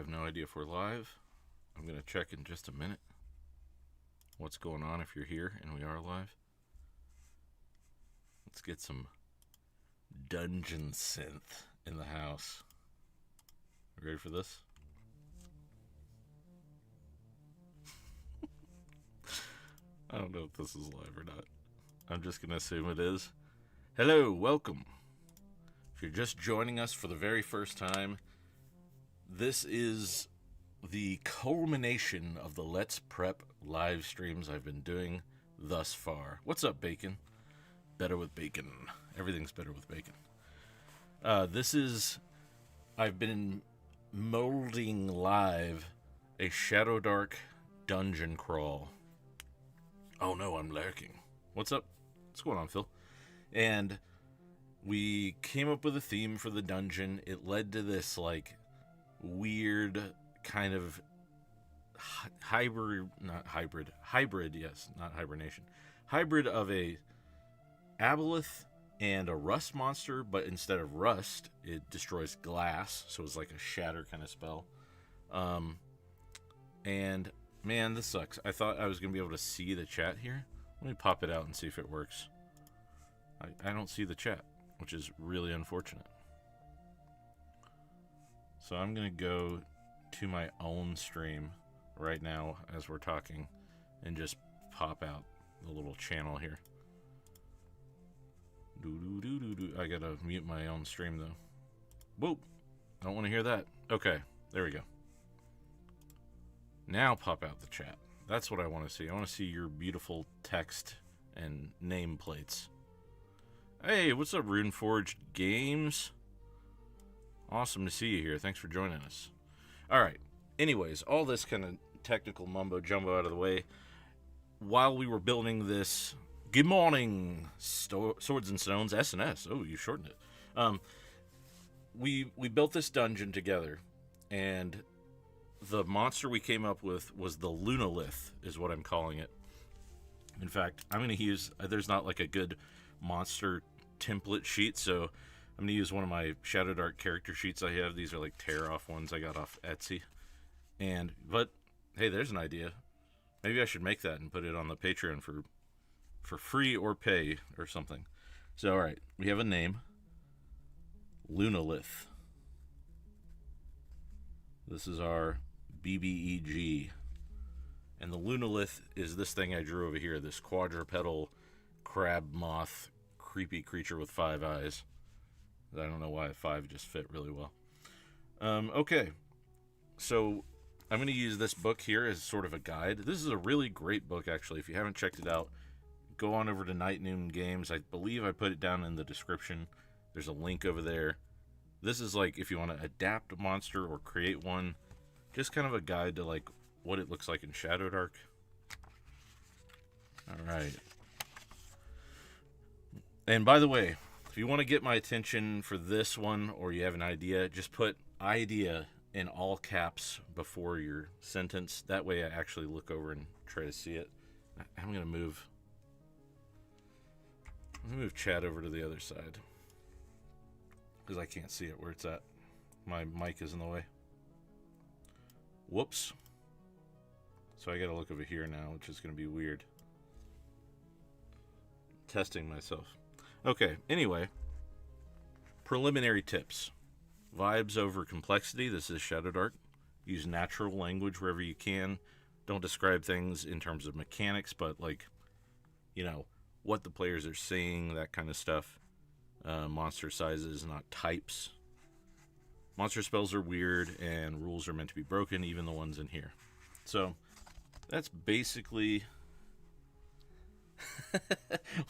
have no idea if we're live. I'm going to check in just a minute what's going on if you're here and we are live. Let's get some dungeon synth in the house. Ready for this? I don't know if this is live or not. I'm just going to assume it is. Hello, welcome. If you're just joining us for the very first time, this is the culmination of the Let's Prep live streams I've been doing thus far. What's up, Bacon? Better with bacon. Everything's better with bacon. I've been molding live a ShadowDark dungeon crawl. Oh no, I'm lurking. What's up? What's going on, Phil? And we came up with a theme for the dungeon. It led to this, like, weird kind of hybrid, yes, not hibernation. Hybrid of a aboleth and a rust monster, but instead of rust, it destroys glass, so it's like a shatter kind of spell. And man, this sucks. I thought I was going to be able to see the chat here. Let me pop it out and see if it works. I don't see the chat, which is really unfortunate. So I'm going to go to my own stream right now as we're talking and just pop out the little channel here. I got to mute my own stream though. Whoop. I don't want to hear that. Okay, there we go. Now pop out the chat. That's what I want to see. I want to see your beautiful text and nameplates. Hey, what's up, Runeforged Games? Awesome to see you here. Thanks for joining us. All right. Anyways, all this kind of technical mumbo-jumbo out of the way. While we were building this... Good morning, Swords and Stones, S&S. Oh, you shortened it. We built this dungeon together, and the monster we came up with was the Lunalith, is what I'm calling it. In fact, I'm going to use... There's not like a good monster template sheet, so I'm going to use one of my ShadowDark character sheets I have. These are like tear-off ones I got off Etsy. But, hey, there's an idea. Maybe I should make that and put it on the Patreon for free or pay or something. So, all right, we have a name. Lunalith. This is our BBEG. And the Lunalith is this thing I drew over here, this quadrupedal crab moth creepy creature with 5 eyes. I don't know why 5 just fit really well. Okay, so I'm going to use this book here as sort of a guide. This is a really great book, actually. If you haven't checked it out, go on over to Night Noon Games. I believe I put it down in the description. There's a link over there. This is like if you want to adapt a monster or create one, just kind of a guide to like what it looks like in ShadowDark. All right. And by the way, if you want to get my attention for this one or you have an idea, just put idea in all caps before your sentence. That way I actually look over and try to see it. I'm going to move chat over to the other side because I can't see it where it's at. My mic is in the way. Whoops. So I got to look over here now, which is going to be weird. Testing myself. Okay, anyway. Preliminary tips. Vibes over complexity. This is ShadowDark. Use natural language wherever you can. Don't describe things in terms of mechanics, but like, you know, what the players are seeing, that kind of stuff. Monster sizes, not types. Monster spells are weird, and rules are meant to be broken, even the ones in here. So, that's basically...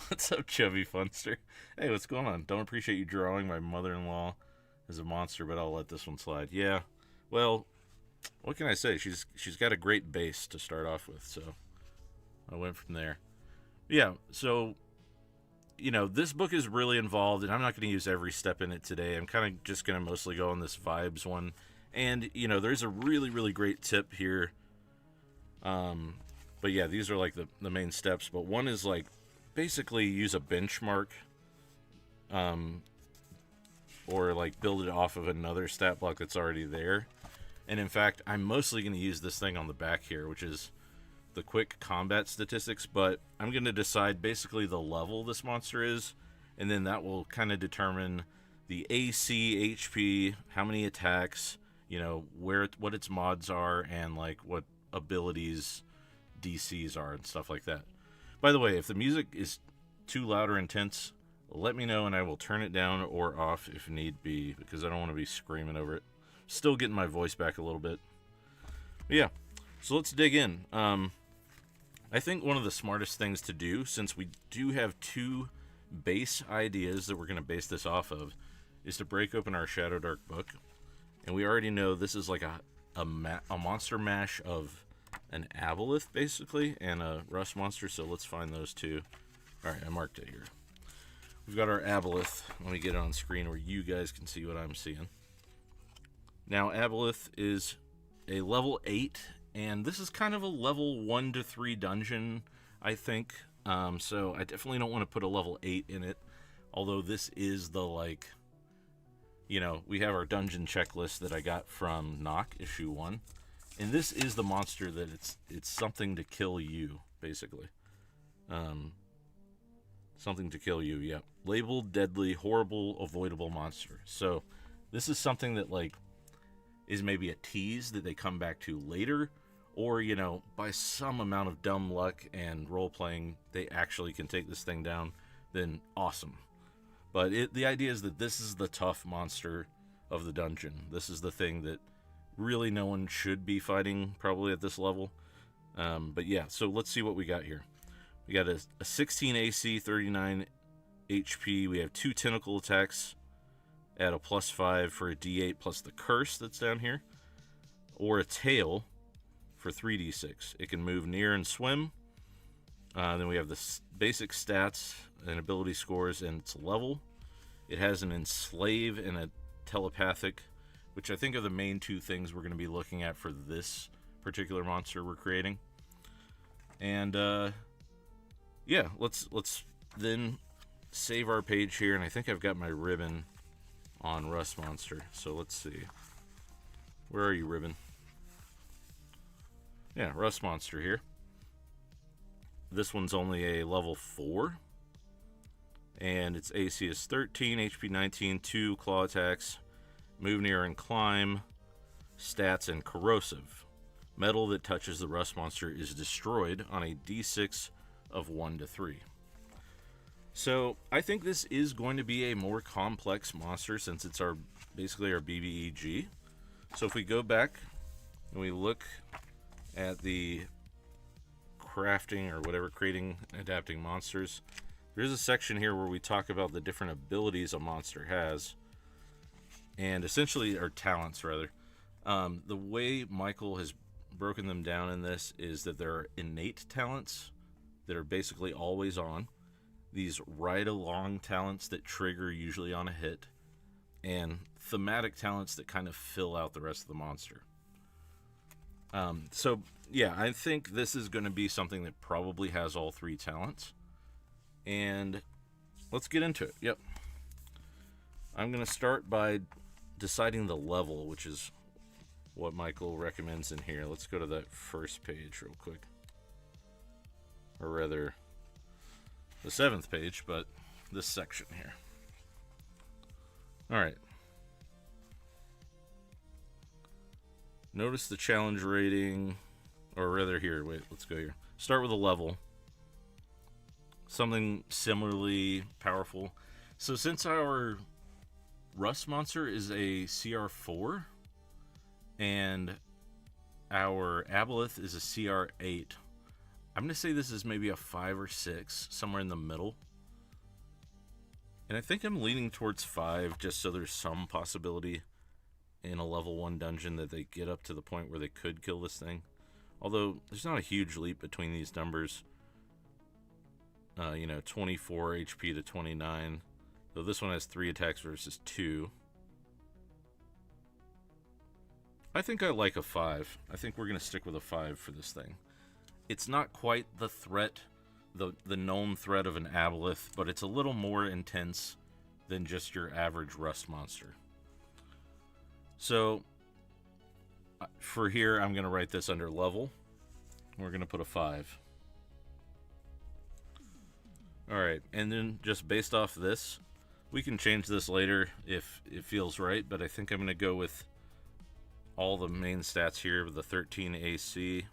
What's up, Chubby Funster? Hey, what's going on? Don't appreciate you drawing my mother-in-law as a monster, but I'll let this one slide. Yeah, well, what can I say? She's got a great base to start off with, so I went from there. Yeah, so, you know, this book is really involved, and I'm not going to use every step in it today. I'm kind of just going to mostly go on this vibes one. And, you know, there's a really, really great tip here. But yeah, these are like the main steps. But one is like basically use a benchmark or like build it off of another stat block that's already there. And in fact, I'm mostly going to use this thing on the back here, which is the quick combat statistics, but I'm going to decide basically the level this monster is, and then that will kind of determine the AC, HP, how many attacks, you know, what its mods are, and like what abilities DCs are and stuff like that. By the way, if the music is too loud or intense, let me know and I will turn it down or off if need be, because I don't want to be screaming over it. Still getting my voice back a little bit. But yeah, so let's dig in. I think one of the smartest things to do, since we do have two base ideas that we're going to base this off of, is to break open our ShadowDark book. And we already know this is like a monster mash of an aboleth, basically, and a rust monster, so let's find those two. Alright, I marked it here. We've got our aboleth. Let me get it on screen where you guys can see what I'm seeing. Now, aboleth is a level 8, and this is kind of a level 1 to 3 dungeon, I think. So I definitely don't want to put a level 8 in it, although this is the, like, you know, we have our dungeon checklist that I got from Knock, issue 1. And this is the monster that it's something to kill you, basically. Something to kill you, yeah. Labeled deadly, horrible, avoidable monster. So this is something that, like, is maybe a tease that they come back to later, or, you know, by some amount of dumb luck and role-playing, they actually can take this thing down, then awesome. But the idea is that this is the tough monster of the dungeon. This is the thing that really no one should be fighting, probably at this level. But yeah, so let's see what we got here. We got a 16 AC, 39 HP. We have 2 tentacle attacks at a +5 for a D8 plus the curse that's down here. Or a tail for 3d6. It can move near and swim. Then we have the basic stats and ability scores and its level. It has an enslave and a telepathic, which I think are the main 2 things we're going to be looking at for this particular monster we're creating. And yeah, let's then save our page here, and I think I've got my ribbon on Rust Monster. So let's see. Where are you, ribbon? Yeah, Rust Monster here. This one's only a level 4. And its AC is 13, HP 19, 2 claw attacks, move near and climb, stats, and corrosive. Metal that touches the Rust Monster is destroyed on a d6 of 1 to 3. So I think this is going to be a more complex monster since it's basically our BBEG. So if we go back and we look at the crafting or whatever, creating, adapting monsters, there's a section here where we talk about the different abilities a monster has, and essentially, or talents rather. The way Michael has broken them down in this is that there are innate talents that are basically always on, these ride-along talents that trigger usually on a hit, and thematic talents that kind of fill out the rest of the monster. So, yeah, I think this is going to be something that probably has all 3 talents. And let's get into it. Yep. I'm going to start by deciding the level, which is what Michael recommends in here. Let's go to that first page real quick. Or rather, the 7th page, but this section here. Alright. Notice the challenge rating, or rather here, wait, let's go here. Start with a level. Something similarly powerful. So since our Rust Monster is a CR4, and our Aboleth is a CR8, I'm going to say this is maybe a 5 or 6, somewhere in the middle. And I think I'm leaning towards 5, just so there's some possibility in a level 1 dungeon that they get up to the point where they could kill this thing. Although, there's not a huge leap between these numbers. 24 HP to 29. So this one has 3 attacks versus 2. I think I like a 5. I think we're going to stick with a 5 for this thing. It's not quite the threat, the known threat of an Aboleth, but it's a little more intense than just your average Rust Monster. So, for here, I'm going to write this under level. We're going to put a 5. Alright, and then just based off this, we can change this later if it feels right, but I think I'm going to go with all the main stats here with the 13 AC,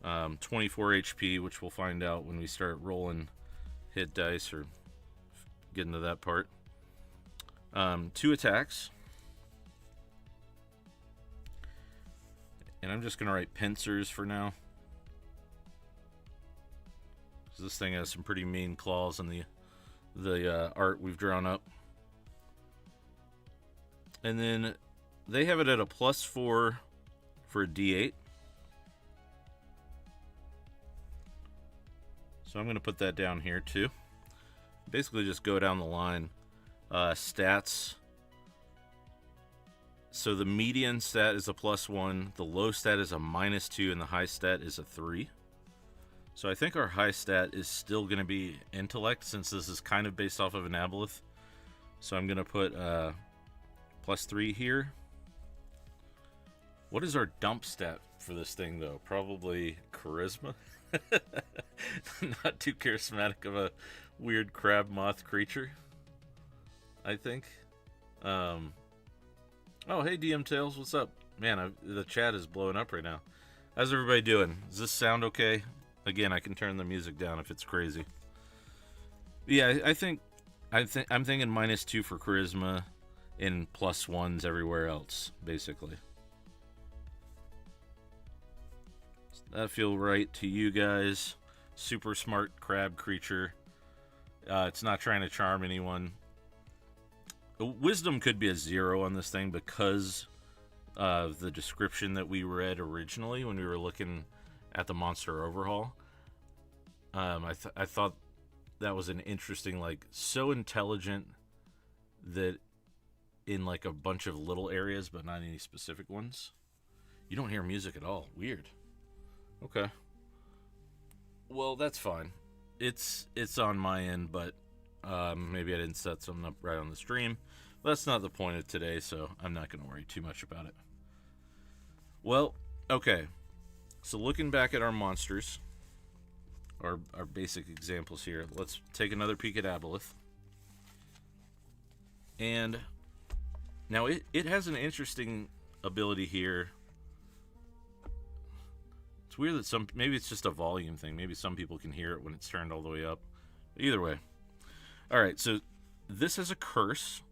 24 HP, which we'll find out when we start rolling hit dice or get into that part. 2 attacks. And I'm just going to write pincers for now. This thing has some pretty mean claws in the art we've drawn up. And then they have it at a +4 for a D8. So I'm going to put that down here too. Basically just go down the line. Stats. So the median stat is a +1, the low stat is a -2, and the high stat is a 3. So I think our high stat is still going to be intellect, since this is kind of based off of an aboleth. So I'm going to put +3 here. What is our dump stat for this thing, though? Probably charisma? Not too charismatic of a weird crab moth creature, I think. Oh, hey, DM Tails, what's up? Man, the chat is blowing up right now. How's everybody doing? Does this sound okay? Again, I can turn the music down if it's crazy. Yeah, I'm thinking -2 for charisma and +1s everywhere else, basically. Does that feel right to you guys? Super smart crab creature. It's not trying to charm anyone. Wisdom could be a 0 on this thing because of the description that we read originally when we were looking at the monster overhaul. I thought that was an interesting, like, so intelligent that in like a bunch of little areas but not any specific ones. You don't hear music at all. Weird. Okay. Well, that's fine. It's on my end, but maybe I didn't set something up right on the stream. That's not the point of today, so I'm not going to worry too much about it. Well, okay. So looking back at our monsters, our basic examples here, let's take another peek at Aboleth. And now it has an interesting ability here. It's weird that maybe it's just a volume thing. Maybe some people can hear it when it's turned all the way up. Either way. Alright, so this has a curse.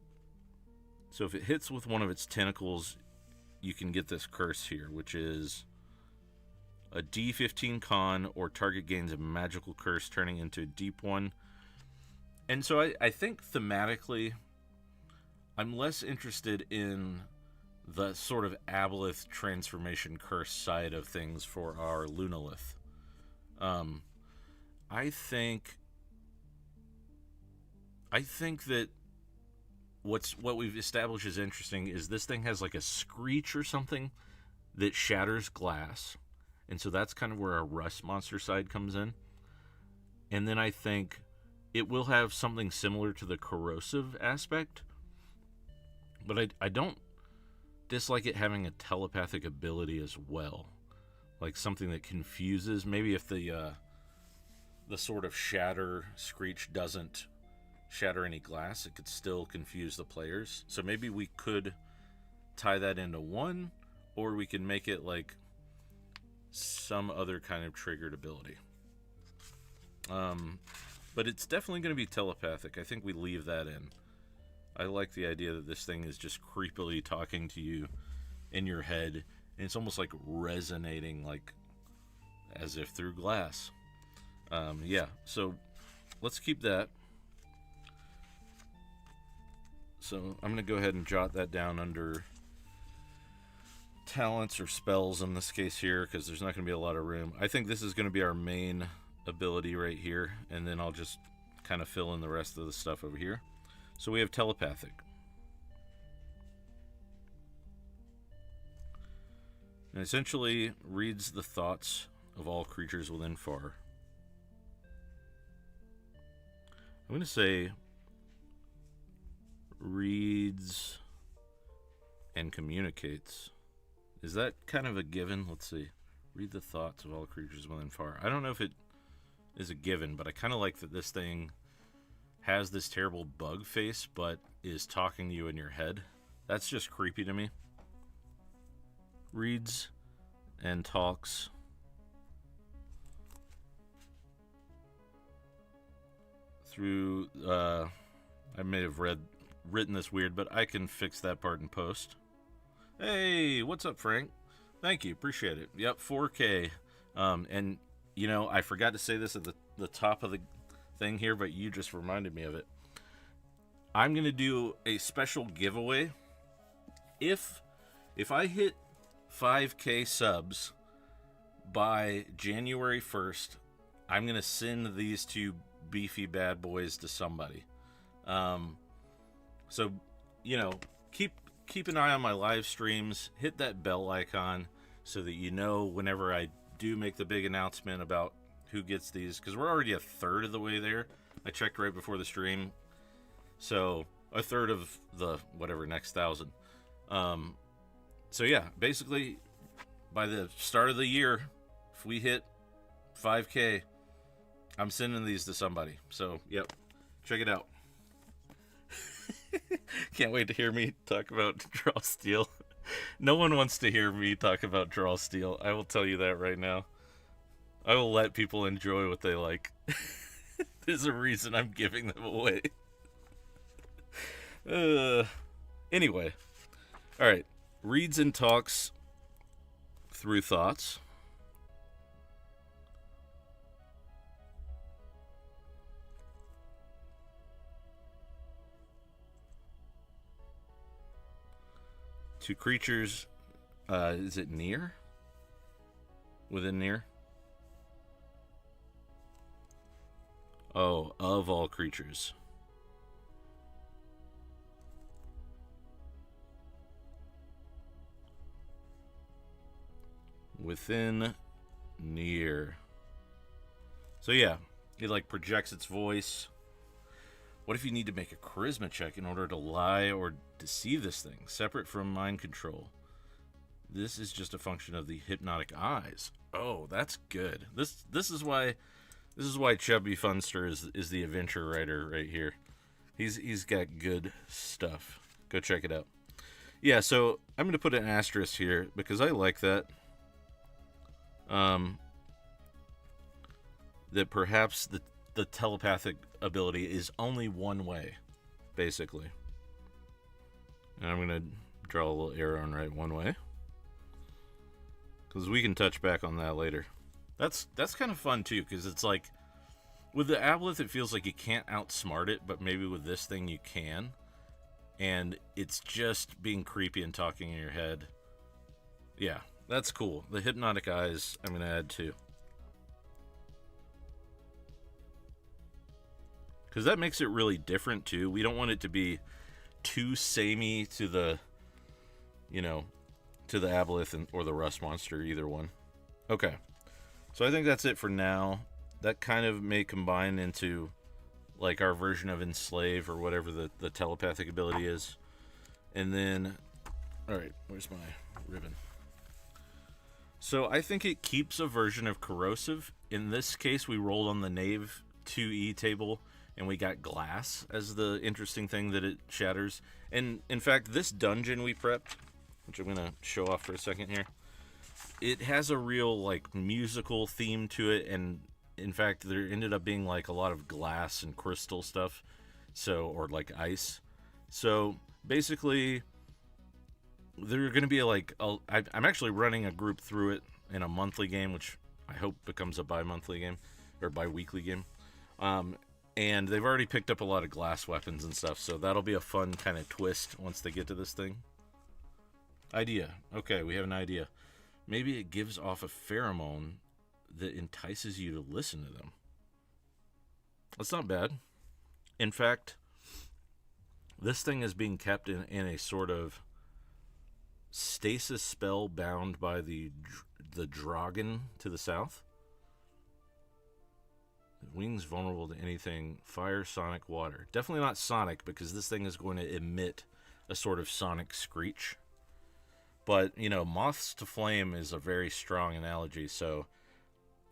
So if it hits with one of its tentacles, you can get this curse here, which is a D15 con, or target gains a magical curse turning into a deep one. And so I think thematically, I'm less interested in the sort of Aboleth transformation curse side of things for our Lunalith. I think that what we've established is interesting is this thing has like a screech or something that shatters glass. And so that's kind of where our rust monster side comes in. And then I think it will have something similar to the corrosive aspect. But I don't dislike it having a telepathic ability as well. Like something that confuses. Maybe if the sort of shatter screech doesn't shatter any glass, it could still confuse the players. So maybe we could tie that into one, or we can make it like some other kind of triggered ability. But it's definitely going to be telepathic. I think we leave that in. I like the idea that this thing is just creepily talking to you in your head, and it's almost like resonating, like as if through glass. Yeah, so let's keep that. So I'm going to go ahead and jot that down under talents or spells in this case here, because there's not going to be a lot of room. I think this is going to be our main ability right here, and then I'll just kind of fill in the rest of the stuff over here. So we have telepathic. And essentially reads the thoughts of all creatures within far. I'm going to say reads and communicates. Is that kind of a given? Let's see. Read the thoughts of all creatures within far. I don't know if it is a given, but I kind of like that this thing has this terrible bug face, but is talking to you in your head. That's just creepy to me. Reads and talks. Through, I may have written this weird, but I can fix that part in post. Hey, what's up, Frank? Thank you, appreciate it. Yep, 4K. And, you know, I forgot to say this at the top of the thing here, but you just reminded me of it. I'm going to do a special giveaway. If I hit 5K subs by January 1st, I'm going to send these two beefy bad boys to somebody. So, you know, keep an eye on my live streams. Hit that bell icon so that you know whenever I do make the big announcement about who gets these, because we're already a third of the way there. I checked right before the stream. So, a third of the whatever next 1,000. So yeah, basically by the start of the year, if we hit 5K, I'm sending these to somebody. So, yep. Check it out. Can't wait to hear me talk about Draw Steel. No one wants to hear me talk about Draw Steel. I will tell you that right now. I will let people enjoy what they like. There's a reason I'm giving them away. Anyway. Alright. Reads and talks through thoughts. To creatures, is it near? Within near? Oh, of all creatures. Within near. So yeah, it like projects its voice. What if you need to make a charisma check in order to lie or deceive this thing, separate from mind control? This is just a function of the hypnotic eyes. Oh, that's good. This is why Chubby Funster is the adventure writer right here. He's got good stuff. Go check it out. Yeah, so I'm going to put an asterisk here because I like that. That perhaps the telepathic ability is only one way, basically. And I'm going to draw a little arrow and write one way, because we can touch back on that later. That's kind of fun too, because it's like with the Aboleth it feels like you can't outsmart it, but maybe with this thing you can, and it's just being creepy and talking in your head. Yeah, that's cool. The hypnotic eyes I'm going to add too, because that makes it really different too. We don't want it to be too samey to the, you know, to the Aboleth or the Rust Monster, either one. Okay, so I think that's it for now. That kind of may combine into like our version of Enslave or whatever the telepathic ability is. And then, alright, where's my ribbon? So I think it keeps a version of Corrosive. In this case, we rolled on the Knave 2E table, and we got glass as the interesting thing that it shatters. And in fact, this dungeon we prepped, which I'm going to show off for a second here, it has a real like musical theme to it, and in fact there ended up being like a lot of glass and crystal stuff, so, or like ice. So basically there are going to be like I'm actually running a group through it in a monthly game, which I hope becomes a bi-monthly game or bi-weekly game. And they've already picked up a lot of glass weapons and stuff, so that'll be a fun kind of twist once they get to this thing. Idea. Okay, we have an idea. Maybe it gives off a pheromone that entices you to listen to them. That's not bad. In fact, this thing is being kept in a sort of stasis spell bound by the Dragon to the south. Wings vulnerable to anything. Fire, sonic, water. Definitely not sonic, because this thing is going to emit a sort of sonic screech. But, you know, moths to flame is a very strong analogy, so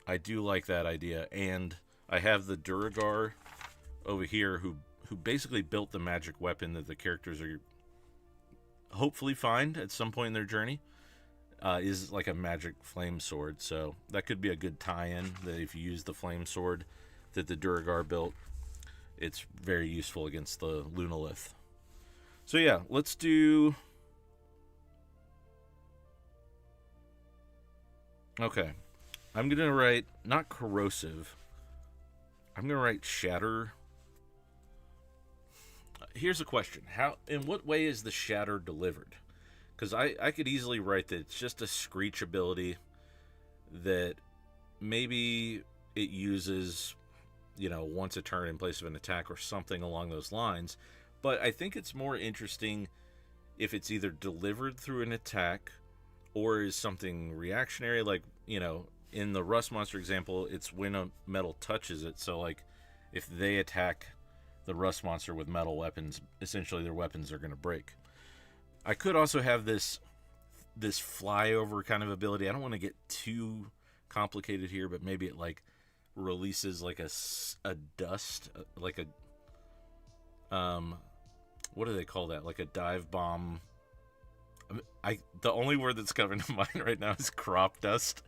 I do like that idea. And I have the Duragar over here who basically built the magic weapon that the characters are hopefully find at some point in their journey. Is like a magic flame sword, so that could be a good tie-in, that if you use the flame sword that the Duragar built, it's very useful against the Lunalith. So yeah, let's do... Okay, I'm gonna write, not corrosive, I'm gonna write shatter. Here's a question. In what way is the shatter delivered? Because I could easily write that it's just a screech ability that maybe it uses, you know, once a turn in place of an attack or something along those lines. But I think it's more interesting if it's either delivered through an attack or is something reactionary. Like, you know, in the Rust Monster example, it's when a metal touches it. So, like, if they attack the Rust Monster with metal weapons, essentially their weapons are going to break. I could also have this flyover kind of ability. I don't want to get too complicated here, but maybe it like releases like a dust, like a what do they call that? Like a dive bomb. The only word that's coming to mind right now is crop dust,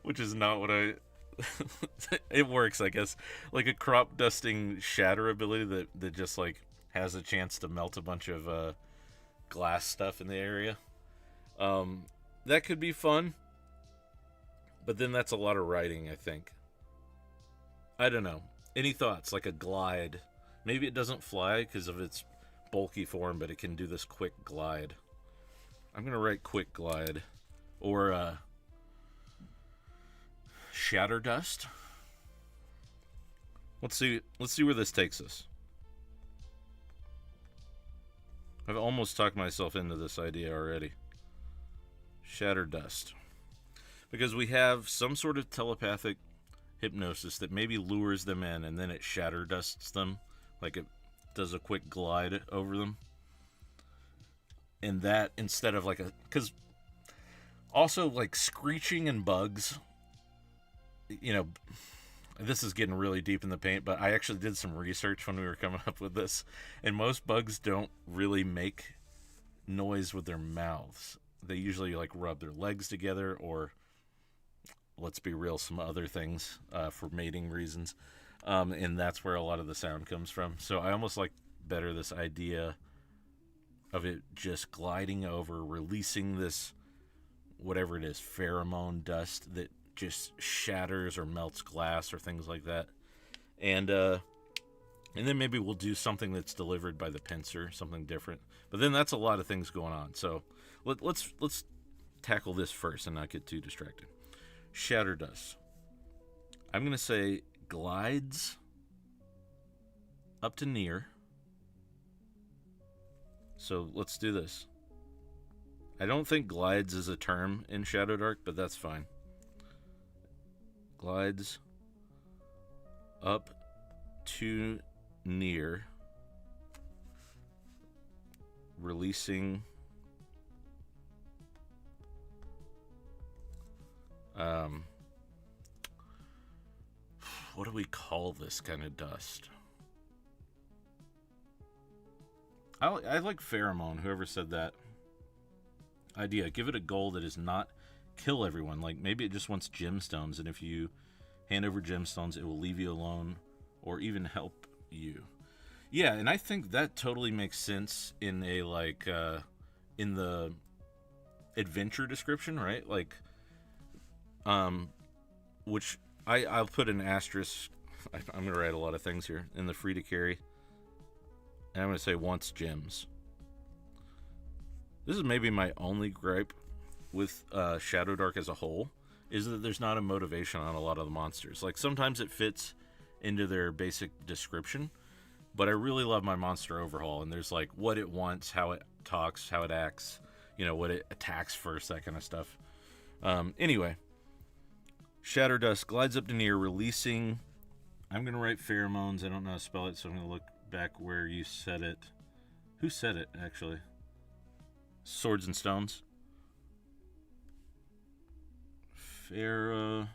which is not what I. It works, I guess, like a crop dusting shatter ability that just like has a chance to melt a bunch of glass stuff in the area. That could be fun, but then that's a lot of writing, I think. I don't know. Any thoughts? Like a glide. Maybe it doesn't fly because of its bulky form, but it can do this quick glide. I'm gonna write quick glide, or shatter dust. Let's see where this takes us. I've almost talked myself into this idea already. Shatter dust. Because we have some sort of telepathic hypnosis that maybe lures them in and then it shatter dusts them. Like it does a quick glide over them. And that instead of like a... Because also like screeching and bugs, you know... This is getting really deep in the paint, but I actually did some research when we were coming up with this, and most bugs don't really make noise with their mouths. They usually like rub their legs together, or let's be real, some other things for mating reasons, and that's where a lot of the sound comes from. So I almost like better this idea of it just gliding over, releasing this whatever it is, pheromone dust that just shatters or melts glass or things like that, and then maybe we'll do something that's delivered by the pincer, something different. But then that's a lot of things going on. So let's tackle this first and not get too distracted. Shatter dust. I'm gonna say glides up to near. So let's do this. I don't think glides is a term in ShadowDark, but that's fine. Glides up to near, releasing what do we call this kind of dust? I like pheromone, whoever said that idea. Give it a goal that is not kill everyone. Like maybe it just wants gemstones, and if you hand over gemstones it will leave you alone or even help you. Yeah, and I think that totally makes sense in a like in the adventure description, right? Like which I'll put an asterisk. I'm gonna write a lot of things here in the free to carry, and I'm gonna say wants gems. This is maybe my only gripe with ShadowDark as a whole, is that there's not a motivation on a lot of the monsters. Like sometimes it fits into their basic description, but I really love my monster overhaul, and there's like what it wants, how it talks, how it acts, you know, what it attacks first, that kind of stuff. Anyway, Shatter Dust glides up to near, releasing... I'm going to write pheromones. I don't know how to spell it, so I'm going to look back where you said it. Who said it, actually? Swords and Stones? Pheromone.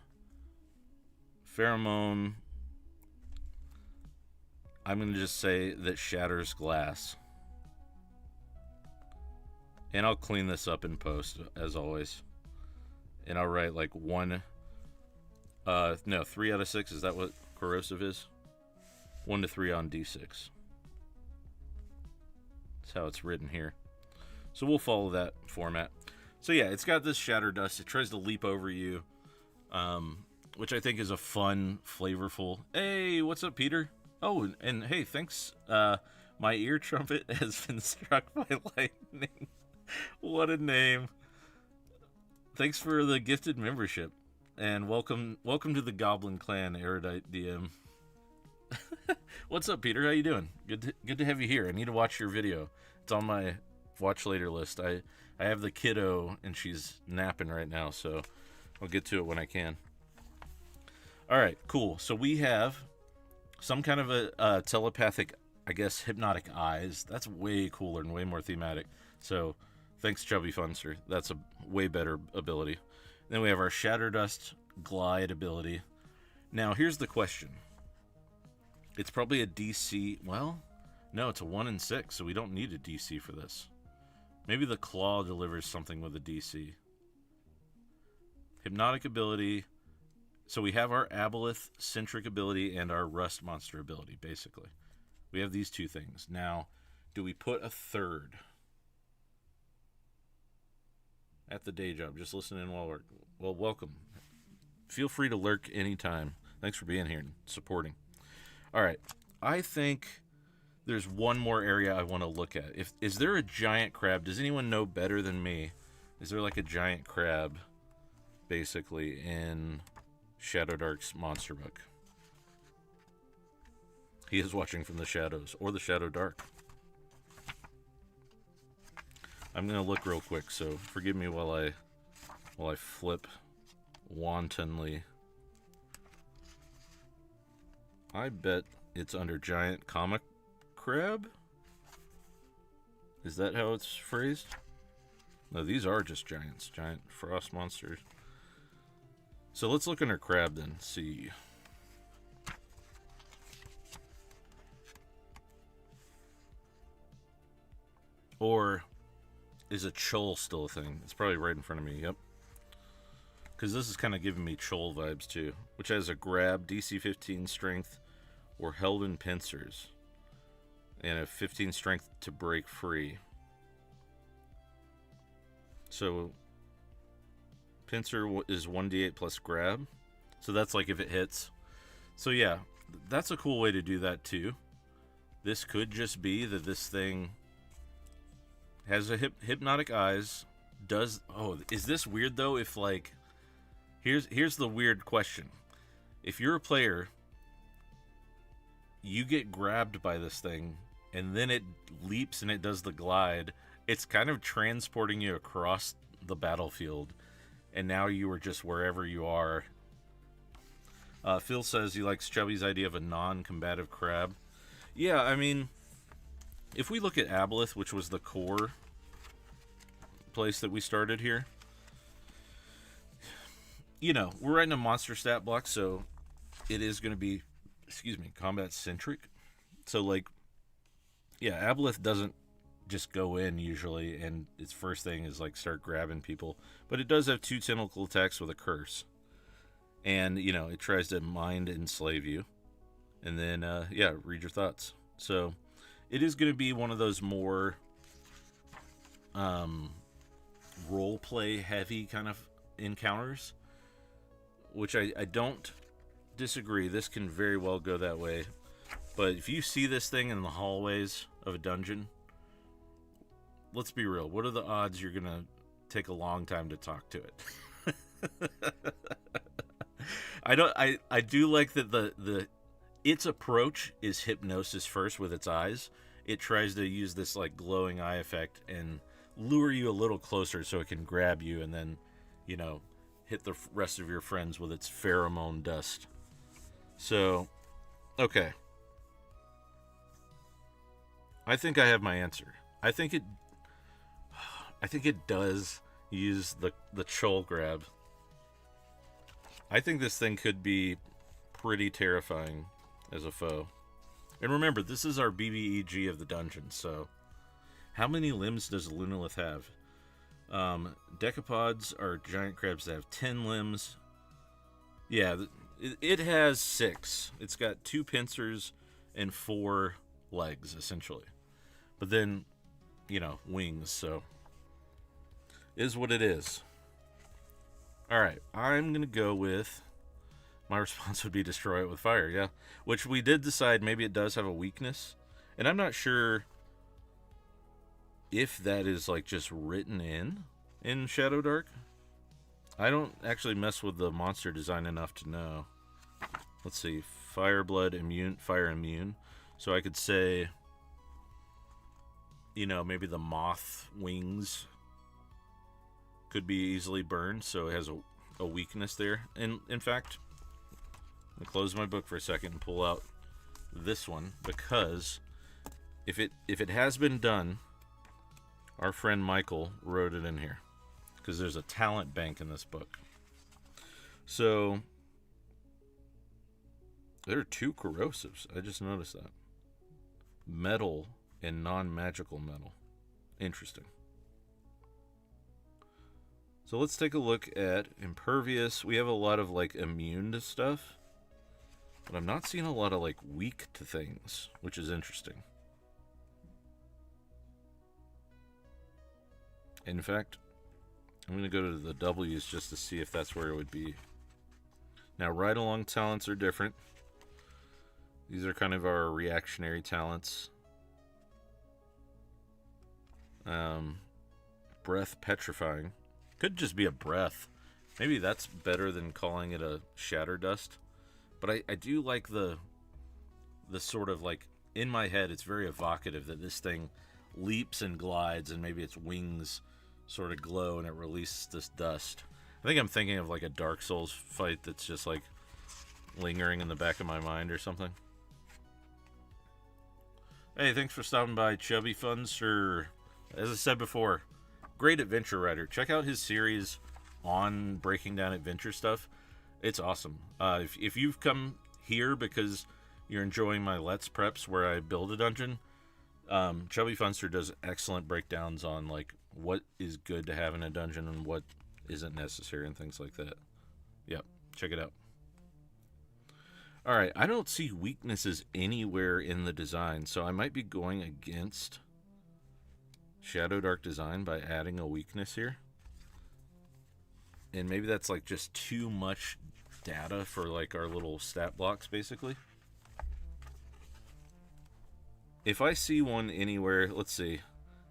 I'm going to just say that shatters glass. And I'll clean this up in post, as always. And I'll write like 3 out of 6. Is that what corrosive is? 1 to 3 on D6. That's how it's written here. So we'll follow that format. So yeah, it's got this shatter dust. It tries to leap over you, which I think is a fun, flavorful. Hey, what's up, Peter? Oh, and hey, thanks. My ear trumpet has been struck by lightning. What a name. Thanks for the gifted membership. And welcome to the Goblin Clan, Erudite DM. What's up, Peter? How you doing? Good to have you here. I need to watch your video. It's on my watch later list. I have the kiddo, and she's napping right now, so I'll get to it when I can. All right, cool. So we have some kind of a telepathic, I guess, hypnotic eyes. That's way cooler and way more thematic. So thanks, Chubby Funster. That's a way better ability. Then we have our Shatterdust Glide ability. Now, here's the question. It's probably a DC. Well, no, it's a 1 in 6, so we don't need a DC for this. Maybe the Claw delivers something with a DC. Hypnotic ability. So we have our Aboleth-centric ability and our Rust monster ability, basically. We have these two things. Now, do we put a third? At the day job, just listening while we're... Well, welcome. Feel free to lurk anytime. Thanks for being here and supporting. All right. I think there's one more area I want to look at. Is there a giant crab? Does anyone know better than me? Is there like a giant crab, basically, in ShadowDark's monster book? He is watching from the shadows, or the ShadowDark. I'm gonna look real quick, so forgive me while I flip wantonly. I bet it's under giant comic crab. Is that how it's phrased? No, these are just giants, giant frost monsters. So let's look under crab then, see. Or is a Chol still a thing? It's probably right in front of me, yep. Because this is kind of giving me Chol vibes too. Which has a grab, DC 15 strength, or held in pincers. And a 15 strength to break free. So, pincer is 1d8 plus grab. So that's like if it hits. So yeah, that's a cool way to do that too. This could just be that this thing has a hypnotic eyes. Does... Oh, is this weird though? If like... Here's the weird question. If you're a player, you get grabbed by this thing, and then it leaps and it does the glide. It's kind of transporting you across the battlefield, and now you are just wherever you are. Phil says he likes Chubby's idea of a non-combative crab. Yeah, I mean, if we look at Aboleth, which was the core place that we started here, you know, we're writing a monster stat block, so it is going to be, combat-centric. So, like, yeah, Aboleth doesn't just go in, usually, and its first thing is, like, start grabbing people. But it does have 2 tentacle attacks with a curse. And, you know, it tries to mind enslave you. And then, yeah, read your thoughts. So, it is going to be one of those more role-play heavy kind of encounters, which I don't disagree. This can very well go that way. But if you see this thing in the hallways of a dungeon, let's be real. What are the odds you're going to take a long time to talk to it? I do like that its approach is hypnosis first with its eyes. It tries to use this like glowing eye effect and lure you a little closer so it can grab you and then, you know, hit the rest of your friends with its pheromone dust. So, okay. I think I have my answer. I think it does use the Chol grab. I think this thing could be pretty terrifying as a foe. And remember, this is our BBEG of the dungeon, so... How many limbs does Lunalith have? Decapods are giant crabs that have 10 limbs. Yeah, it has 6. It's got 2 pincers and 4 legs, essentially. But then, you know, wings, so... Is what it is. Alright, I'm going to go with... My response would be destroy it with fire, yeah. Which we did decide maybe it does have a weakness. And I'm not sure if that is, like, just written in ShadowDark. I don't actually mess with the monster design enough to know. Let's see. Fire blood immune, fire immune. So I could say, you know, maybe the moth wings could be easily burned, so it has a weakness there. And in fact, I'm going to close my book for a second and pull out this one, because if it has been done, our friend Michael wrote it in here, because there's a talent bank in this book. So there are 2 corrosives. I just noticed that. Metal and non-magical metal. Interesting. So let's take a look at impervious. We have a lot of, like, immune to stuff, but I'm not seeing a lot of, like, weak to things, which is interesting. In fact, I'm going to go to the W's just to see if that's where it would be. Now, ride-along talents are different. These are kind of our reactionary talents. Breath petrifying. Could just be a breath. Maybe that's better than calling it a shatter dust. But I do like the sort of, like, in my head, it's very evocative that this thing leaps and glides and maybe its wings sort of glow and it releases this dust. I think I'm thinking of, like, a Dark Souls fight that's just, like, lingering in the back of my mind or something. Hey, thanks for stopping by, Chubby Funster. As I said before, great adventure writer. Check out his series on breaking down adventure stuff. It's awesome. If you've come here because you're enjoying my Let's Preps where I build a dungeon, Chubby Funster does excellent breakdowns on, like, what is good to have in a dungeon and what isn't necessary and things like that. Yep, check it out. Alright, I don't see weaknesses anywhere in the design, so I might be going against ShadowDark design by adding a weakness here. And maybe that's, like, just too much data for, like, our little stat blocks, basically. If I see one anywhere, let's see.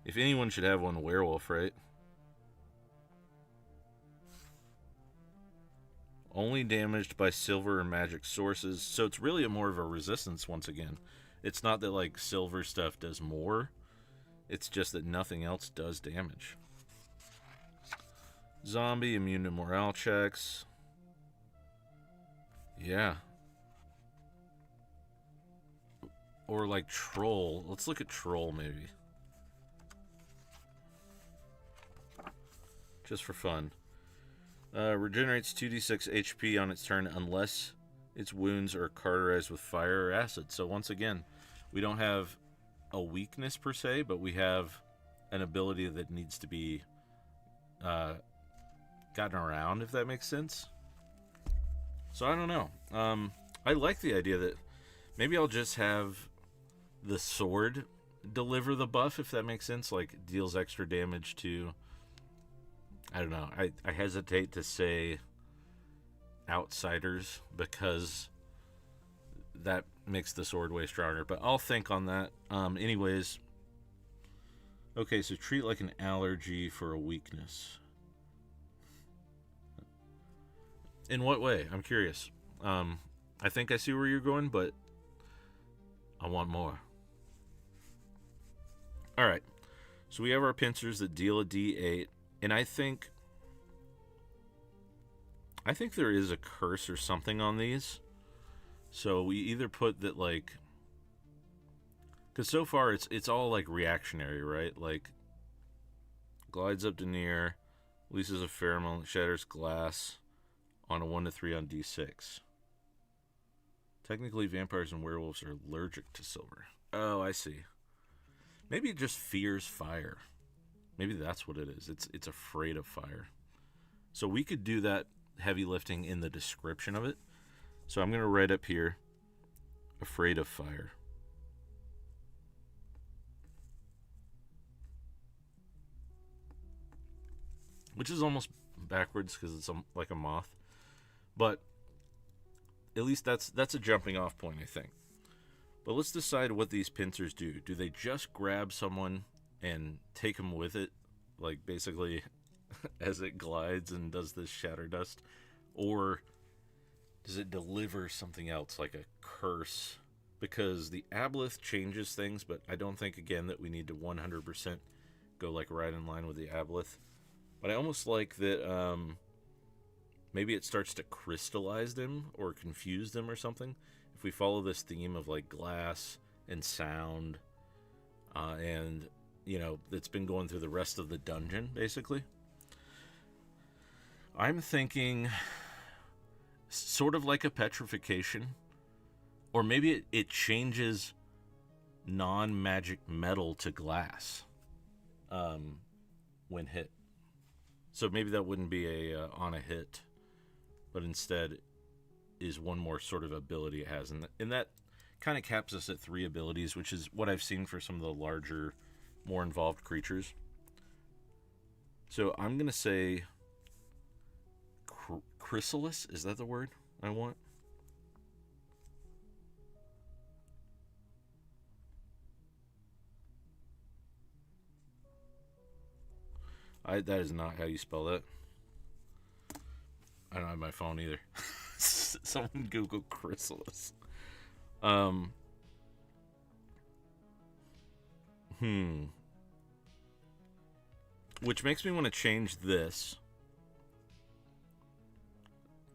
If anyone should have one, werewolf, right? Only damaged by silver or magic sources. So it's really more of a resistance once again. It's not that, like, silver stuff does more. It's just that nothing else does damage. Zombie, immune to morale checks. Yeah. Or, like, troll. Let's look at troll, maybe. Just for fun. Regenerates 2d6 HP on its turn unless its wounds are cauterized with fire or acid. So once again, we don't have a weakness per se, but we have an ability that needs to be gotten around, if that makes sense. So I don't know. I like the idea that maybe I'll just have the sword deliver the buff, if that makes sense. Like, deals extra damage to... I don't know. I hesitate to say outsiders because that makes the sword way stronger. But I'll think on that. Anyways. Okay, so treat like an allergy for a weakness. In what way? I'm curious. I think I see where you're going, but I want more. Alright. So we have our pincers that deal a D8. And I think there is a curse or something on these. So we either put that, like... Because so far it's all, like, reactionary, right? Like, glides up to near, releases a pheromone, shatters glass, on a 1 to 3 on D6. Technically, vampires and werewolves are allergic to silver. Oh, I see. Maybe it just fears fire. Maybe that's what it is. It's afraid of fire. So we could do that heavy lifting in the description of it. So I'm going to write up here, afraid of fire. Which is almost backwards because it's like a moth. But at least that's a jumping off point, I think. But let's decide what these pincers do. Do they just grab someone and take them with it? Like basically as it glides and does this shatter dust? Or does it deliver something else like a curse? Because the aboleth changes things, but I don't think, again, that we need to 100% go like right in line with the aboleth. But I almost like that maybe it starts to crystallize them or confuse them or something. If we follow this theme of like glass and sound and, you know, it's been going through the rest of the dungeon, basically. I'm thinking sort of like a petrification. Or maybe it changes non-magic metal to glass when hit. So maybe that wouldn't be a on a hit, but instead is one more sort of ability it has. And that kind of caps us at 3 abilities, which is what I've seen for some of the larger, more involved creatures. So I'm going to say chrysalis. Is that the word I want? That is not how you spell that. I don't have my phone either. Someone Google chrysalis. Which makes me want to change this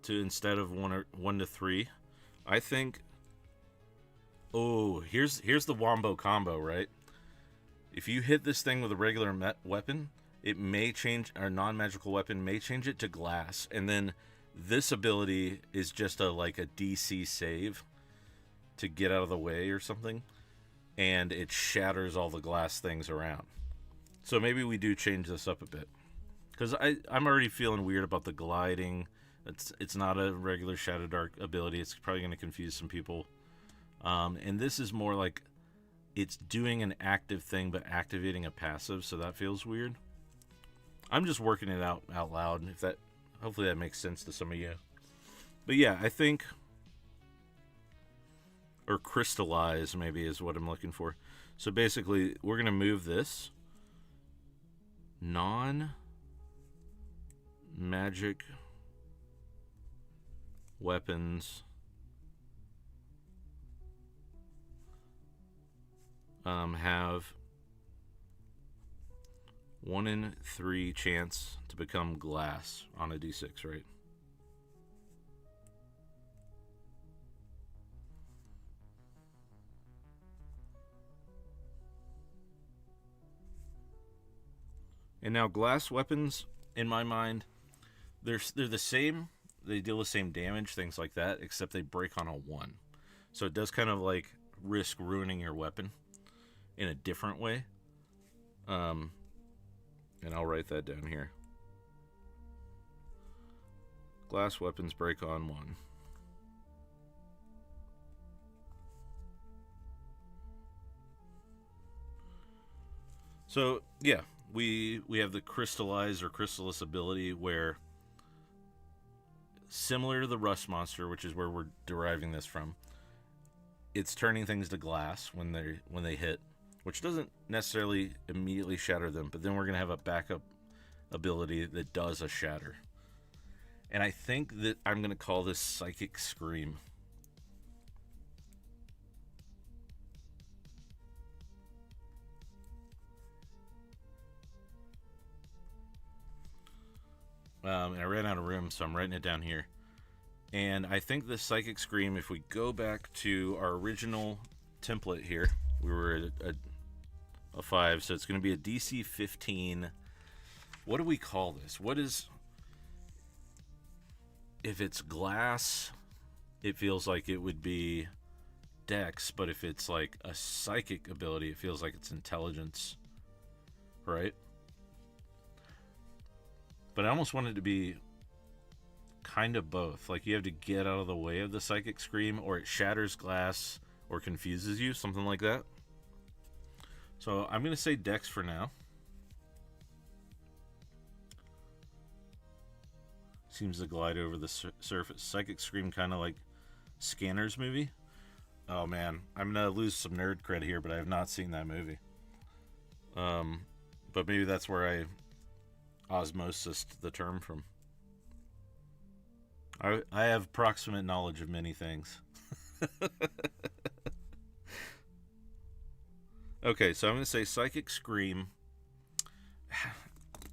to, instead of 1 to 3, I think. Oh, here's the wombo combo, right? If you hit this thing with a regular weapon, it may change, our non-magical weapon may change it to glass, and then this ability is just like a DC save to get out of the way or something, and it shatters all the glass things around. So maybe we do change this up a bit, because I'm already feeling weird about the gliding. It's not a regular ShadowDark ability. It's probably going to confuse some people, and this is more like it's doing an active thing but activating a passive, so that feels weird. I'm just working it out loud. Hopefully that makes sense to some of you. But yeah, I think, or crystallize maybe is what I'm looking for. So basically, we're going to move this non-magic weapons have 1 in 3 chance to become glass on a D6, right? And now glass weapons, in my mind, they're the same. They deal with the same damage, things like that, except they break on a 1. So it does kind of like risk ruining your weapon in a different way. And I'll write that down here. Glass weapons break on 1. So, yeah, we have the crystallize or chrysalis ability where, similar to the rust monster, which is where we're deriving this from, it's turning things to glass when they hit, which doesn't necessarily immediately shatter them, but then we're going to have a backup ability that does a shatter. And I think that I'm going to call this Psychic Scream. And I ran out of room, so I'm writing it down here. And I think the Psychic Scream, if we go back to our original template here, we were at a 5, so it's going to be a DC 15. What do we call this? What is... if it's glass, it feels like it would be Dex, but if it's like a psychic ability, it feels like it's intelligence, right? But I almost want it to be kind of both. Like you have to get out of the way of the psychic scream, or it shatters glass or confuses you, something like that. So I'm going to say Dex for now. Seems to glide over the surface. Psychic scream, kind of like Scanner's movie. Oh man, I'm going to lose some nerd cred here, but I have not seen that movie. But maybe that's where I osmosis the term from. I have proximate knowledge of many things. Okay, so I'm going to say Psychic Scream.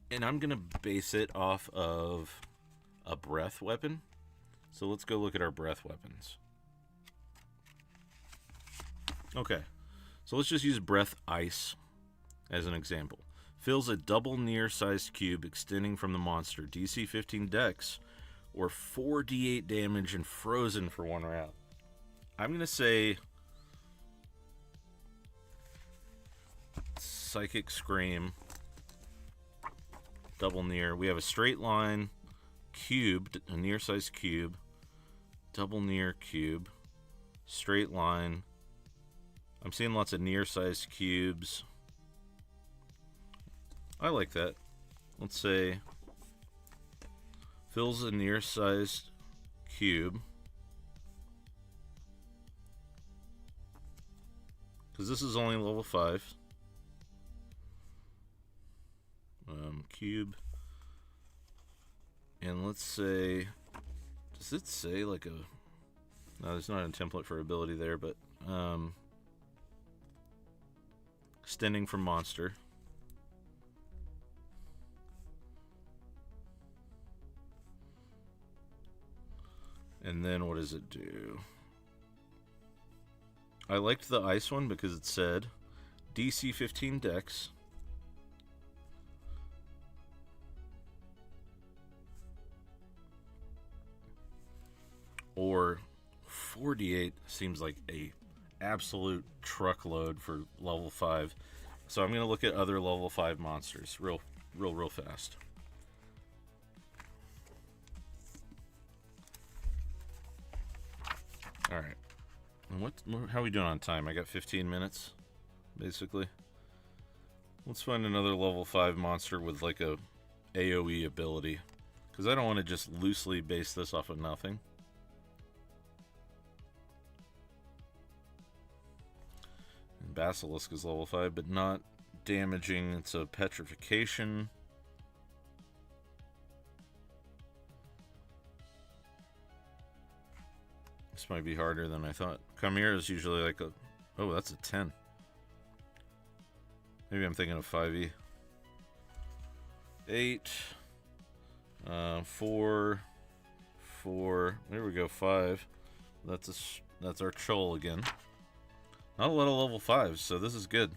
And I'm going to base it off of a breath weapon. So let's go look at our breath weapons. Okay, so let's just use Breath Ice as an example. Fills a double near-sized cube extending from the monster. DC 15 Dex, or 4d8 damage and frozen for 1 round. I'm going to say Psychic Scream, double near. We have a straight line, cube, a near-sized cube, double near cube, straight line. I'm seeing lots of near-sized cubes. I like that. Let's say fills a near-sized cube. Because this is only level 5. Cube. And let's say, does it say like a, no, there's not a template for ability there, but extending from monster. And then what does it do? I liked the ice one because it said DC 15 Dex. Or 48 seems like a absolute truckload for level 5. So I'm going to look at other level 5 monsters real fast. All right. And how are we doing on time? I got 15 minutes, basically. Let's find another level 5 monster with like a AoE ability, because I don't want to just loosely base this off of nothing. And Basilisk is level 5, but not damaging. It's a petrification. This might be harder than I thought. Chimera is usually like a... Oh, that's a 10. Maybe I'm thinking of 5e. 8. 4. 4. There we go, 5. That's our Chol again. Not a lot of level 5s, so this is good.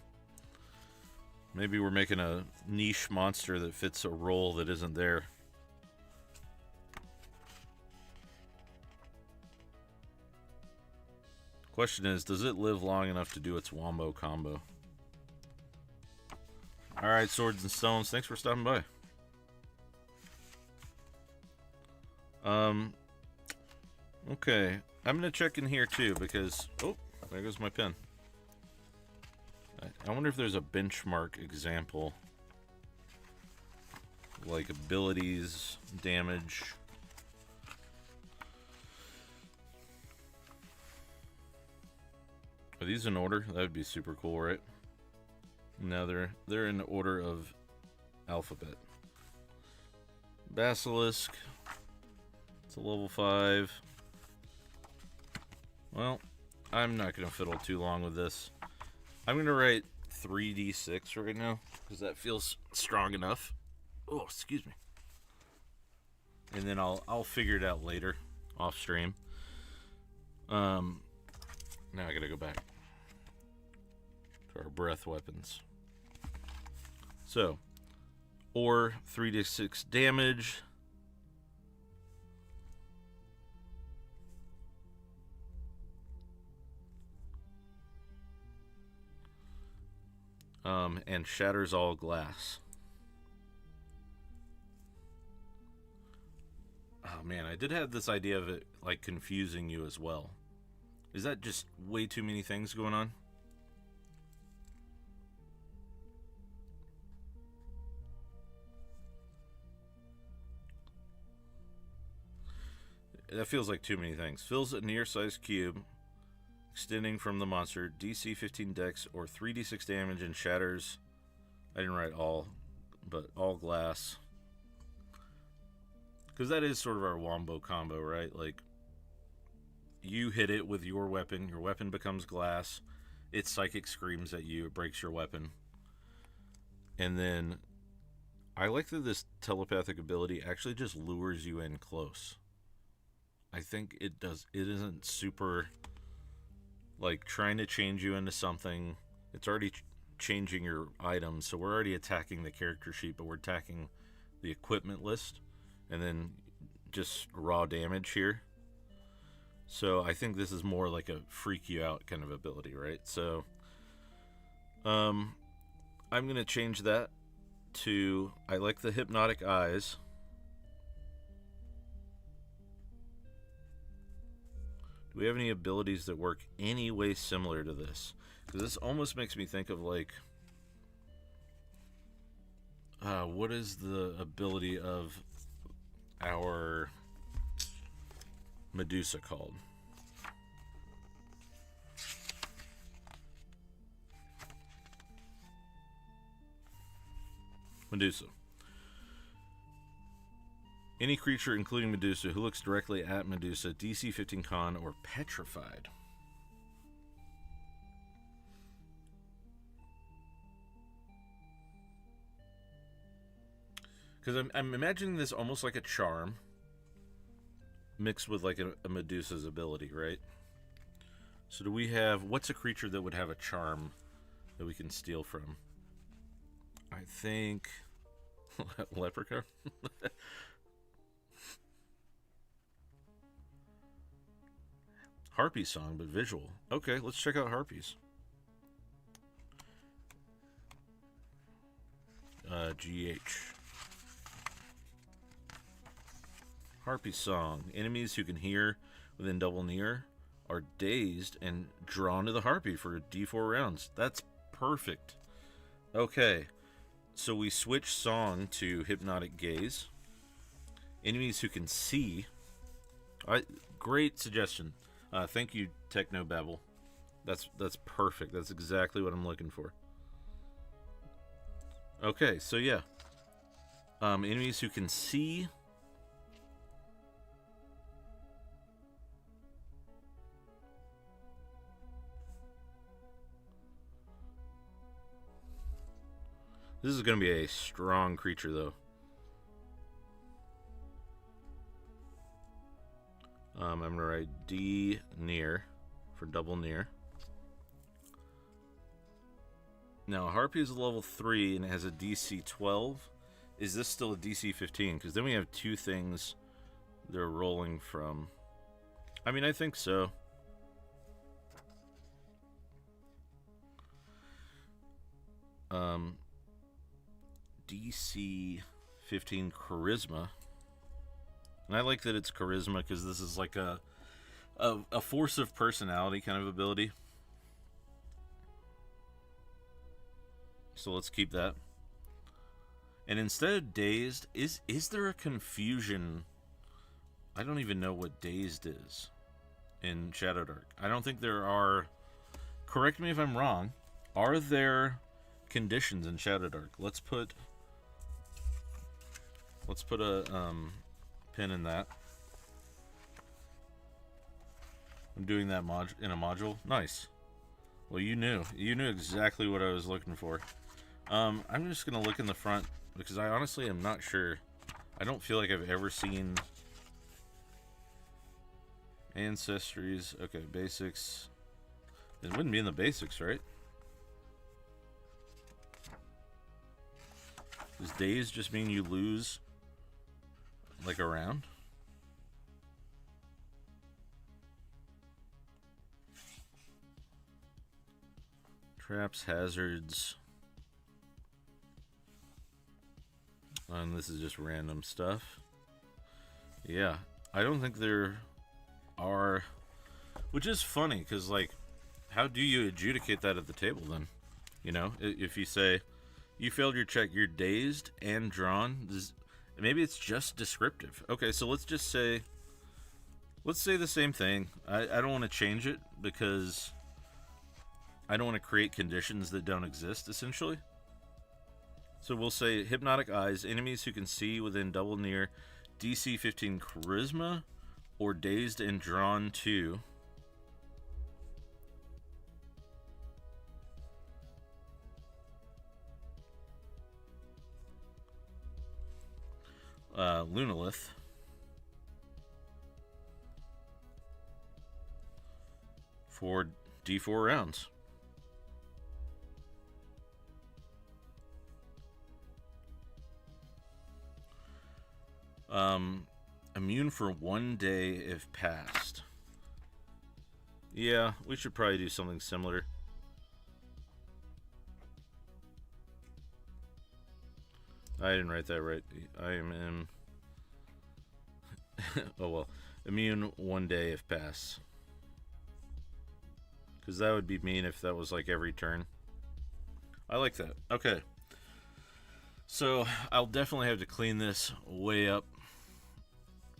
Maybe we're making a niche monster that fits a role that isn't there. Question is, does it live long enough to do its wombo combo? Alright, Swords and Stones, thanks for stopping by. Okay, I'm gonna check in here too, because... Oh, there goes my pen. I wonder if there's a benchmark example. Like abilities, damage... Are these in order? That would be super cool, right? No, they're in order of alphabet. Basilisk. It's a level 5. Well, I'm not going to fiddle too long with this. I'm going to write 3d6 right now, because that feels strong enough. Oh, excuse me. And then I'll figure it out later, off stream. Now I gotta go back to our breath weapons. So, or 3d6 damage. And shatters all glass. Oh man, I did have this idea of it like confusing you as well. Is that just way too many things going on? That feels like too many things. Fills a near-sized cube, extending from the monster, DC 15 dex or 3d6 damage, and shatters. I didn't write all, but all glass. Because that is sort of our wombo combo, right? Like, you hit it with your weapon becomes glass, its psychic screams at you, it breaks your weapon. And then, I like that this telepathic ability actually just lures you in close. I think it isn't super, like, trying to change you into something. It's already changing your items, so we're already attacking the character sheet, but we're attacking the equipment list, and then just raw damage here. So I think this is more like a freak you out kind of ability, right? So, I'm going to change that to, I like the hypnotic eyes. Do we have any abilities that work any way similar to this? Because this almost makes me think of like, what is the ability of our Medusa called? Medusa. Any creature, including Medusa, who looks directly at Medusa, DC 15 con, or petrified. Because I'm imagining this almost like a charm, mixed with like a Medusa's ability, right? So do we have, what's a creature that would have a charm that we can steal from? I think Leprechaun. Harpy song, but visual. Okay, let's check out Harpies. GH. Harpy song. Enemies who can hear within double near are dazed and drawn to the harpy for D4 rounds. That's perfect. Okay, so we switch song to hypnotic gaze. Enemies who can see. Great suggestion. Thank you, Technobabble. That's perfect. That's exactly what I'm looking for. Okay, so yeah. Enemies who can see. This is going to be a strong creature, though. I'm going to write D near for double near. Now, Harpy is a level 3 and it has a DC 12. Is this still a DC 15? Because then we have two things they're rolling from. I mean, I think so. DC 15 Charisma. And I like that it's Charisma because this is like a force of personality kind of ability. So let's keep that. And instead of dazed, is there a confusion? I don't even know what dazed is in ShadowDark. I don't think there are. Correct me if I'm wrong. Are there conditions in ShadowDark? Let's put a pin in that. I'm doing that in a module. Nice. Well, you knew exactly what I was looking for. I'm just gonna look in the front because I honestly am not sure. I don't feel like I've ever seen ancestries. Okay, basics. It wouldn't be in the basics, right? Does days just mean you lose like a round? Traps, hazards. And this is just random stuff. Yeah, I don't think there are... Which is funny, because, like, how do you adjudicate that at the table, then? You know, if you say, you failed your check, you're dazed and drawn. Maybe it's just descriptive. Okay, so let's just say... Let's say the same thing. I don't want to change it, because I don't want to create conditions that don't exist, essentially. So we'll say hypnotic eyes, enemies who can see within double near DC 15 charisma, or dazed and drawn to Lunalith for D4 rounds. Immune for 1 day if passed. Yeah, we should probably do something similar. I didn't write that right. I am oh well. Immune 1 day if passed. Because that would be mean if that was like every turn. I like that. Okay. So I'll definitely have to clean this way up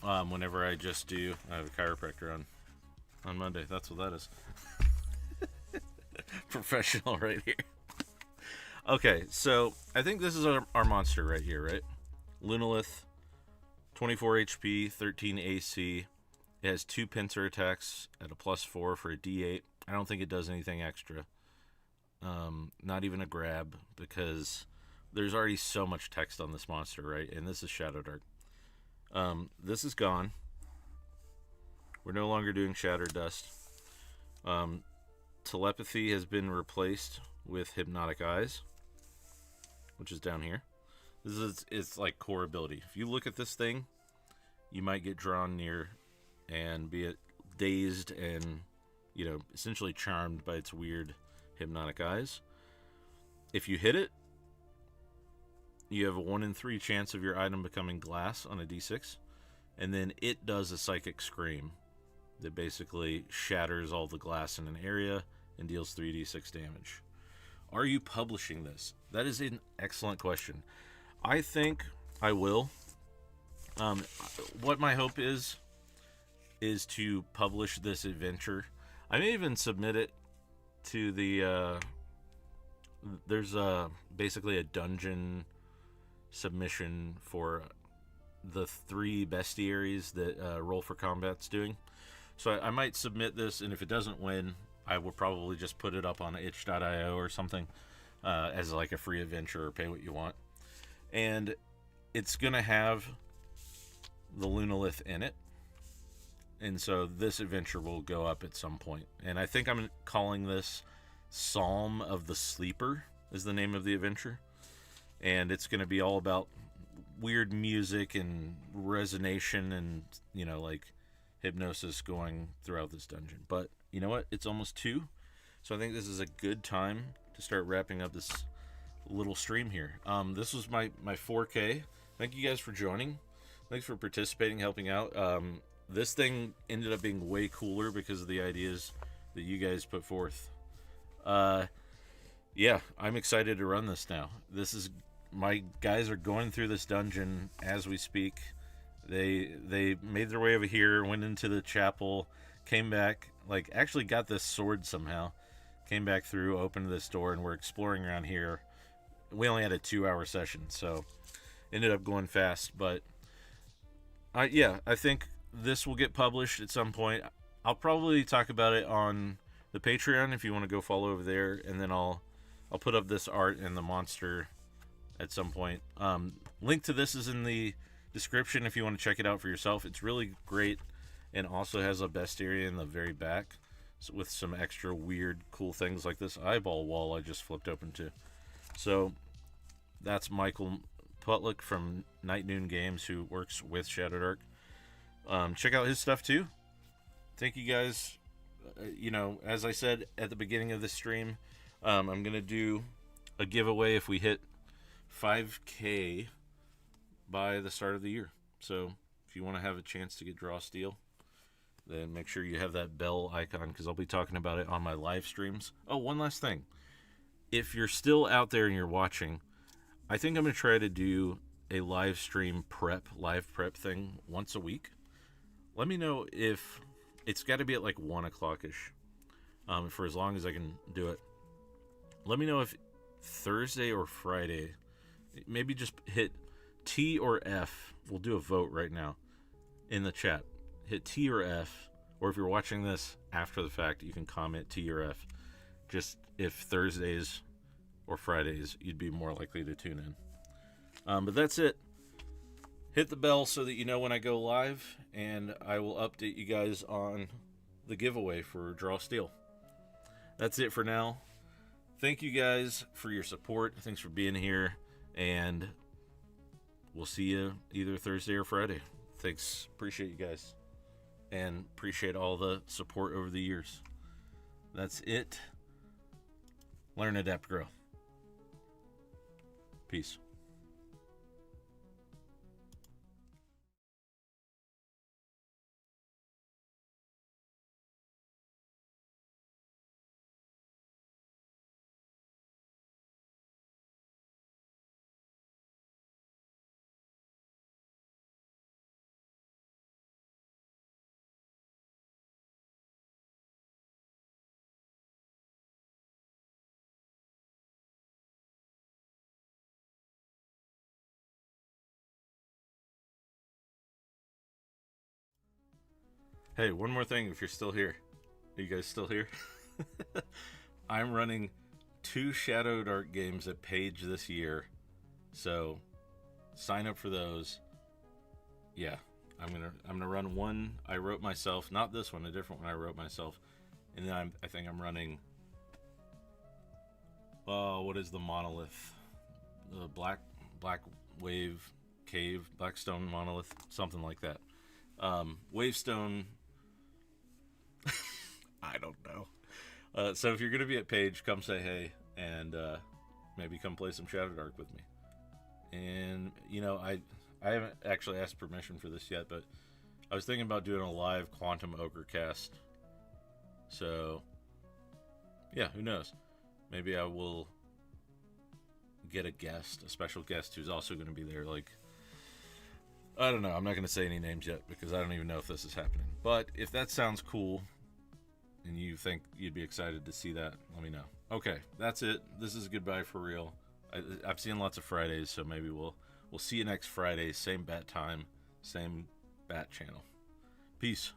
whenever I just do... I have a chiropractor on Monday. That's what that is. Professional right here. Okay, so I think this is our monster right here, right? Lunalith, 24 HP, 13 AC. It has 2 pincer attacks at a +4 for a D8. I don't think it does anything extra. Not even a grab, because there's already so much text on this monster, right? And this is ShadowDark. This is gone. We're no longer doing Shatter Dust. Telepathy has been replaced with Hypnotic Eyes, which is down here. This is its like core ability. If you look at this thing, you might get drawn near and be dazed and, you know, essentially charmed by its weird hypnotic eyes. If you hit it, you have a 1 in 3 chance of your item becoming glass on a d6, and then it does a psychic scream that basically shatters all the glass in an area and deals 3d6 damage. Are you publishing this? That is an excellent question. I think I will. What my hope is to publish this adventure. I may even submit it to the... there's basically a dungeon submission for the 3 bestiaries that Roll for Combat's doing. So I might submit this, and if it doesn't win, I will probably just put it up on itch.io or something as like a free adventure, or pay what you want. And it's going to have the Lunalith in it. And so this adventure will go up at some point. And I think I'm calling this Psalm of the Sleeper is the name of the adventure. And it's going to be all about weird music and resonation and, you know, like hypnosis going throughout this dungeon. But you know what? It's almost 2. So I think this is a good time to start wrapping up this little stream here. This was my 4K. Thank you guys for joining. Thanks for participating, helping out. This thing ended up being way cooler because of the ideas that you guys put forth. Yeah, I'm excited to run this now. My guys are going through this dungeon as we speak. They made their way over here, went into the chapel, came back, like actually got this sword somehow, came back through, opened this door, and we're exploring around here. We only had a 2-hour session, so ended up going fast. But yeah, I think this will get published at some point. I'll probably talk about it on the Patreon if you want to go follow over there, and then I'll put up this art and the monster at some point. Link to this is in the description if you want to check it out for yourself. It's really great, and also has a bestiary in the very back with some extra weird cool things like this eyeball wall I just flipped open to. So that's Michael Putlick from Night Noon Games, who works with ShadowDark. Check out his stuff too. Thank you guys. You know, as I said at the beginning of the stream, I'm gonna do a giveaway if we hit 5K by the start of the year. So if you want to have a chance to get Draw Steel, then make sure you have that bell icon, because I'll be talking about it on my live streams. Oh, one last thing. If you're still out there and you're watching, I think I'm going to try to do a live stream live prep thing once a week. Let me know if it's got to be at like 1 o'clock-ish, for as long as I can do it. Let me know if Thursday or Friday, maybe just hit T or F. We'll do a vote right now in the chat. Hit T or F, or if you're watching this after the fact, you can comment T or F. Just if Thursdays or Fridays, you'd be more likely to tune in. But that's it. Hit the bell so that you know when I go live, and I will update you guys on the giveaway for Draw Steel. That's it for now. Thank you guys for your support. Thanks for being here, and we'll see you either Thursday or Friday. Thanks. Appreciate you guys, and appreciate all the support over the years. That's it. Learn, adapt, grow. Peace. Hey, one more thing if you're still here. Are you guys still here? I'm running 2 ShadowDark games at Page this year. So sign up for those. Yeah, I'm gonna run one I wrote myself, not this one, a different one I wrote myself. And then I think I'm running, what is the monolith? The black wave cave, Blackstone monolith, something like that. Wavestone, I don't know. So if you're going to be at Page, come say hey, and maybe come play some ShadowDark with me. And, you know, I haven't actually asked permission for this yet, but I was thinking about doing a live Quantum Ogre Cast. So, yeah, who knows? Maybe I will get a special guest who's also going to be there. Like, I don't know. I'm not going to say any names yet because I don't even know if this is happening. But if that sounds cool and you think you'd be excited to see that, let me know. Okay, that's it. This is goodbye for real. I've seen lots of Fridays, so maybe we'll see you next Friday. Same bat time, same bat channel. Peace.